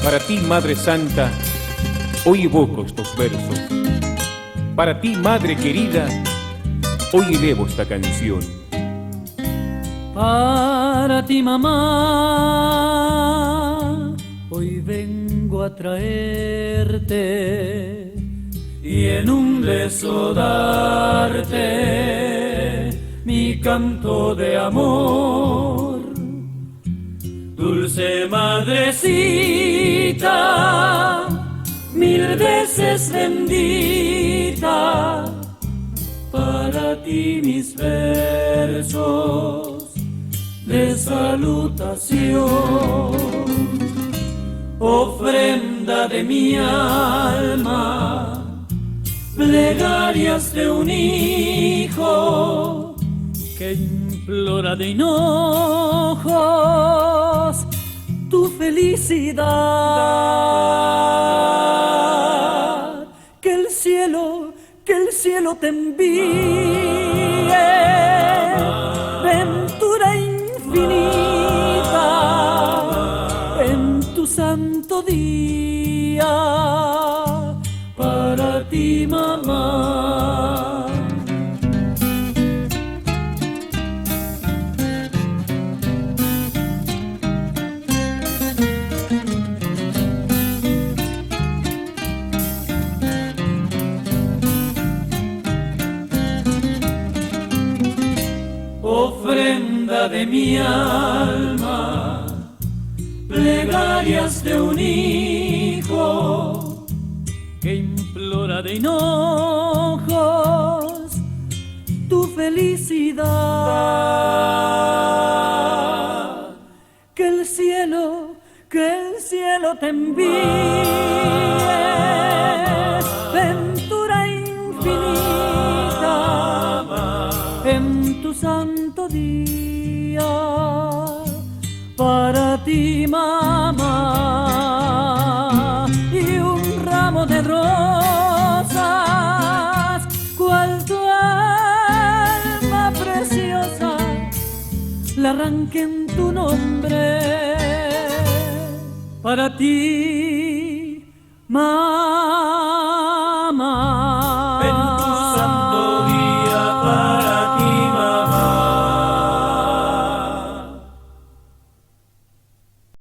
Para ti, Madre Santa, hoy evoco estos versos. Para ti, Madre querida, hoy elevo esta canción. Para ti, mamá, hoy vengo a traerte y en un beso darte mi canto de amor. Dulce madrecita, mil veces bendita, para ti mis versos de salutación, ofrenda de mi alma, plegarias de un hijo que implora de hinojos tu felicidad. Que el cielo te envíe ventura infinita en tu santo día, para ti, mamá. Ofrenda de mi alma, plegarias de un hijo que implora de hinojos tu felicidad. Que el cielo te envíe ventura infinita en tu santo día, para ti, mamá, y un ramo de rosas, cual tu alma preciosa, la arranque en tu nombre, para ti, mamá.